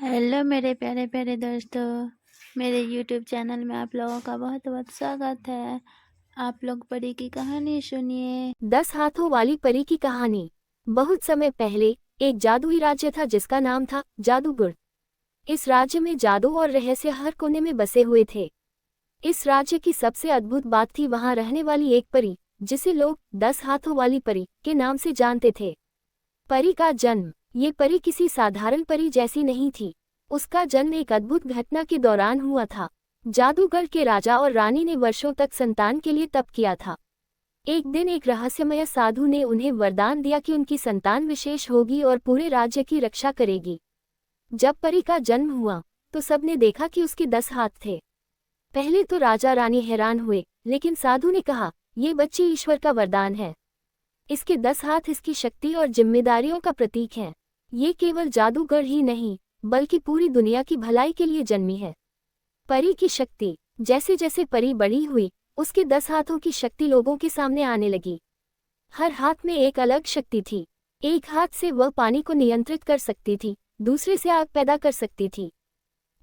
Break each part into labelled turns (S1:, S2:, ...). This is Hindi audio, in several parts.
S1: हेलो मेरे प्यारे प्यारे दोस्तों, मेरे यूट्यूब चैनल में आप लोगों का बहुत बहुत स्वागत है। आप लोग परी की कहानी सुनिए।
S2: 10 हाथों वाली परी की कहानी। बहुत समय पहले एक जादुई राज्य था जिसका नाम था जादूगर। इस राज्य में जादू और रहस्य हर कोने में बसे हुए थे। इस राज्य की सबसे अद्भुत बात थी वहां रहने वाली एक परी, जिसे लोग 10 हाथों वाली परी के नाम से जानते थे। परी का जन्म। ये परी किसी साधारण परी जैसी नहीं थी। उसका जन्म एक अद्भुत घटना के दौरान हुआ था। जादूगर के राजा और रानी ने वर्षों तक संतान के लिए तप किया था। एक दिन एक रहस्यमय साधु ने उन्हें वरदान दिया कि उनकी संतान विशेष होगी और पूरे राज्य की रक्षा करेगी। जब परी का जन्म हुआ तो सबने देखा कि उसके 10 हाथ थे। पहले तो राजा रानी हैरान हुए, लेकिन साधु ने कहा, ये बच्ची ईश्वर का वरदान है। इसके 10 हाथ इसकी शक्ति और जिम्मेदारियों का प्रतीक हैं। ये केवल जादूगर ही नहीं, बल्कि पूरी दुनिया की भलाई के लिए जन्मी है। परी की शक्ति। जैसे जैसे परी बड़ी हुई, उसके 10 हाथों की शक्ति लोगों के सामने आने लगी। हर हाथ में एक अलग शक्ति थी। एक हाथ से वह पानी को नियंत्रित कर सकती थी, दूसरे से आग पैदा कर सकती थी,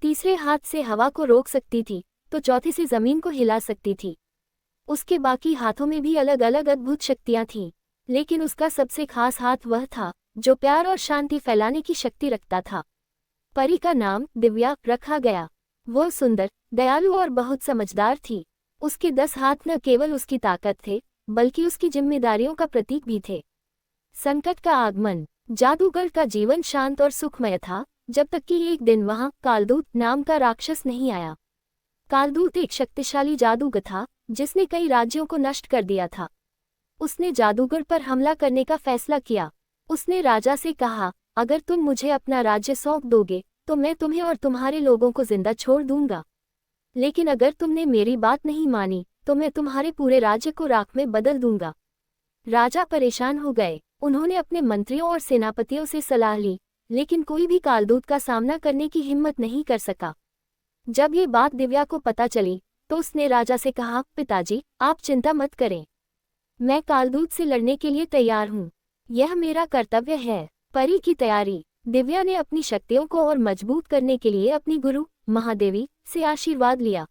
S2: तीसरे हाथ से हवा को रोक सकती थी, तो चौथे से जमीन को हिला सकती थी। उसके बाकी हाथों में भी अलग अलग अद्भुत शक्तियां थीं, लेकिन उसका सबसे खास हाथ वह था जो प्यार और शांति फैलाने की शक्ति रखता था। परी का नाम दिव्या रखा गया। वह सुंदर, दयालु और बहुत समझदार थी। उसके 10 हाथ न केवल उसकी ताकत थे, बल्कि उसकी जिम्मेदारियों का प्रतीक भी थे। संकट का आगमन। जादूगर का जीवन शांत और सुखमय था, जब तक कि एक दिन वहां कालदूत नाम का राक्षस नहीं आया। कालदूत एक शक्तिशाली जादूगर था, जिसने कई राज्यों को नष्ट कर दिया था। उसने जादूगर पर हमला करने का फैसला किया। उसने राजा से कहा, अगर तुम मुझे अपना राज्य सौंप दोगे तो मैं तुम्हें और तुम्हारे लोगों को जिंदा छोड़ दूंगा। लेकिन अगर तुमने मेरी बात नहीं मानी तो मैं तुम्हारे पूरे राज्य को राख में बदल दूंगा। राजा परेशान हो गए। उन्होंने अपने मंत्रियों और सेनापतियों से सलाह ली, लेकिन कोई भी कालदूत का सामना करने की हिम्मत नहीं कर सका। जब ये बात दिव्या को पता चली तो उसने राजा से कहा, पिताजी, आप चिंता मत करें। मैं कालदूत से लड़ने के लिए तैयार हूँ। यह मेरा कर्तव्य है। परी की तैयारी। दिव्या ने अपनी शक्तियों को और मजबूत करने के लिए अपनी गुरु महादेवी से आशीर्वाद लिया।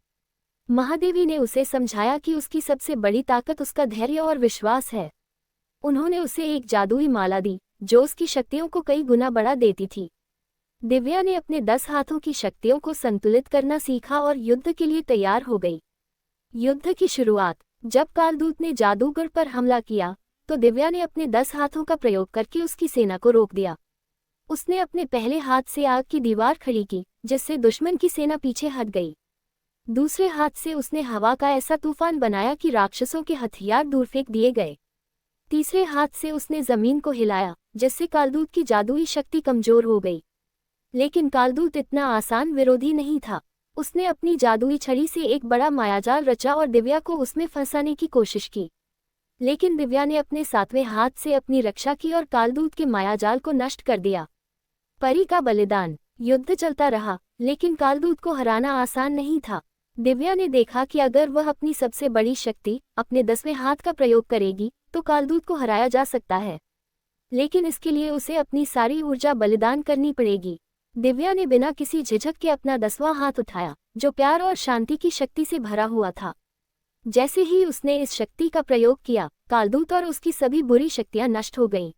S2: महादेवी ने उसे समझाया कि उसकी सबसे बड़ी ताकत उसका धैर्य और विश्वास है। उन्होंने उसे एक जादुई माला दी, जो उसकी शक्तियों को कई गुना बढ़ा देती थी। दिव्या ने अपने 10 हाथों की शक्तियों को संतुलित करना सीखा और युद्ध के लिए तैयार हो गई। युद्ध की शुरुआत। जब कालदूत ने जादूगर पर हमला किया तो दिव्या ने अपने 10 हाथों का प्रयोग करके उसकी सेना को रोक दिया। उसने अपने पहले हाथ से आग की दीवार खड़ी की, जिससे दुश्मन की सेना पीछे हट गई। दूसरे हाथ से उसने हवा का ऐसा तूफान बनाया कि राक्षसों के हथियार दूर फेंक दिए गए। तीसरे हाथ से उसने जमीन को हिलाया, जिससे कालदूत की जादुई शक्ति कमजोर हो गई। लेकिन कालदूत इतना आसान विरोधी नहीं था। उसने अपनी जादुई छड़ी से एक बड़ा मायाजाल रचा और दिव्या को उसमें फंसाने की कोशिश की। लेकिन दिव्या ने अपने 7वें हाथ से अपनी रक्षा की और कालदूत के मायाजाल को नष्ट कर दिया। परी का बलिदान। युद्ध चलता रहा, लेकिन कालदूत को हराना आसान नहीं था। दिव्या ने देखा कि अगर वह अपनी सबसे बड़ी शक्ति, अपने 10वें हाथ का प्रयोग करेगी तो कालदूत को हराया जा सकता है। लेकिन इसके लिए उसे अपनी सारी ऊर्जा बलिदान करनी पड़ेगी। दिव्या ने बिना किसी झिझक के अपना 10वां हाथ उठाया, जो प्यार और शांति की शक्ति से भरा हुआ था। जैसे ही उसने इस शक्ति का प्रयोग किया, कालदूत और उसकी सभी बुरी शक्तियां नष्ट हो गईं।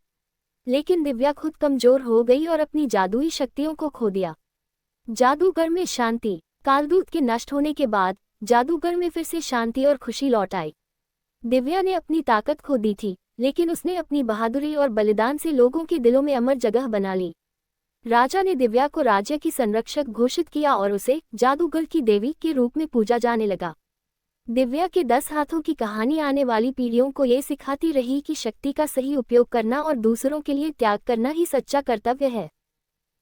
S2: लेकिन दिव्या खुद कमजोर हो गई और अपनी जादुई शक्तियों को खो दिया। जादूगर में शांति। कालदूत के नष्ट होने के बाद जादूगर में फिर से शांति और खुशी लौट आई। दिव्या ने अपनी ताकत खो दी थी, लेकिन उसने अपनी बहादुरी और बलिदान से लोगों के दिलों में अमर जगह बना ली। राजा ने दिव्या को राज्य की संरक्षक घोषित किया और उसे जादूगर की देवी के रूप में पूजा जाने लगा। दिव्या के 10 हाथों की कहानी आने वाली पीढ़ियों को ये सिखाती रही कि शक्ति का सही उपयोग करना और दूसरों के लिए त्याग करना ही सच्चा कर्तव्य है।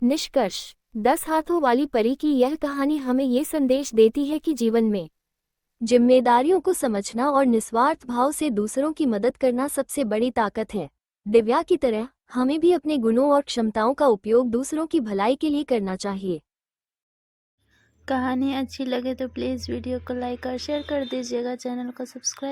S2: निष्कर्ष। 10 हाथों वाली परी की यह कहानी हमें ये संदेश देती है कि जीवन में जिम्मेदारियों को समझना और निस्वार्थ भाव से दूसरों की मदद करना सबसे बड़ी ताकत है। दिव्या की तरह हमें भी अपने गुणों और क्षमताओं का उपयोग दूसरों की भलाई के लिए करना चाहिए।
S1: कहानी अच्छी लगे तो प्लीज़ वीडियो को लाइक और शेयर कर दीजिएगा, चैनल को सब्सक्राइब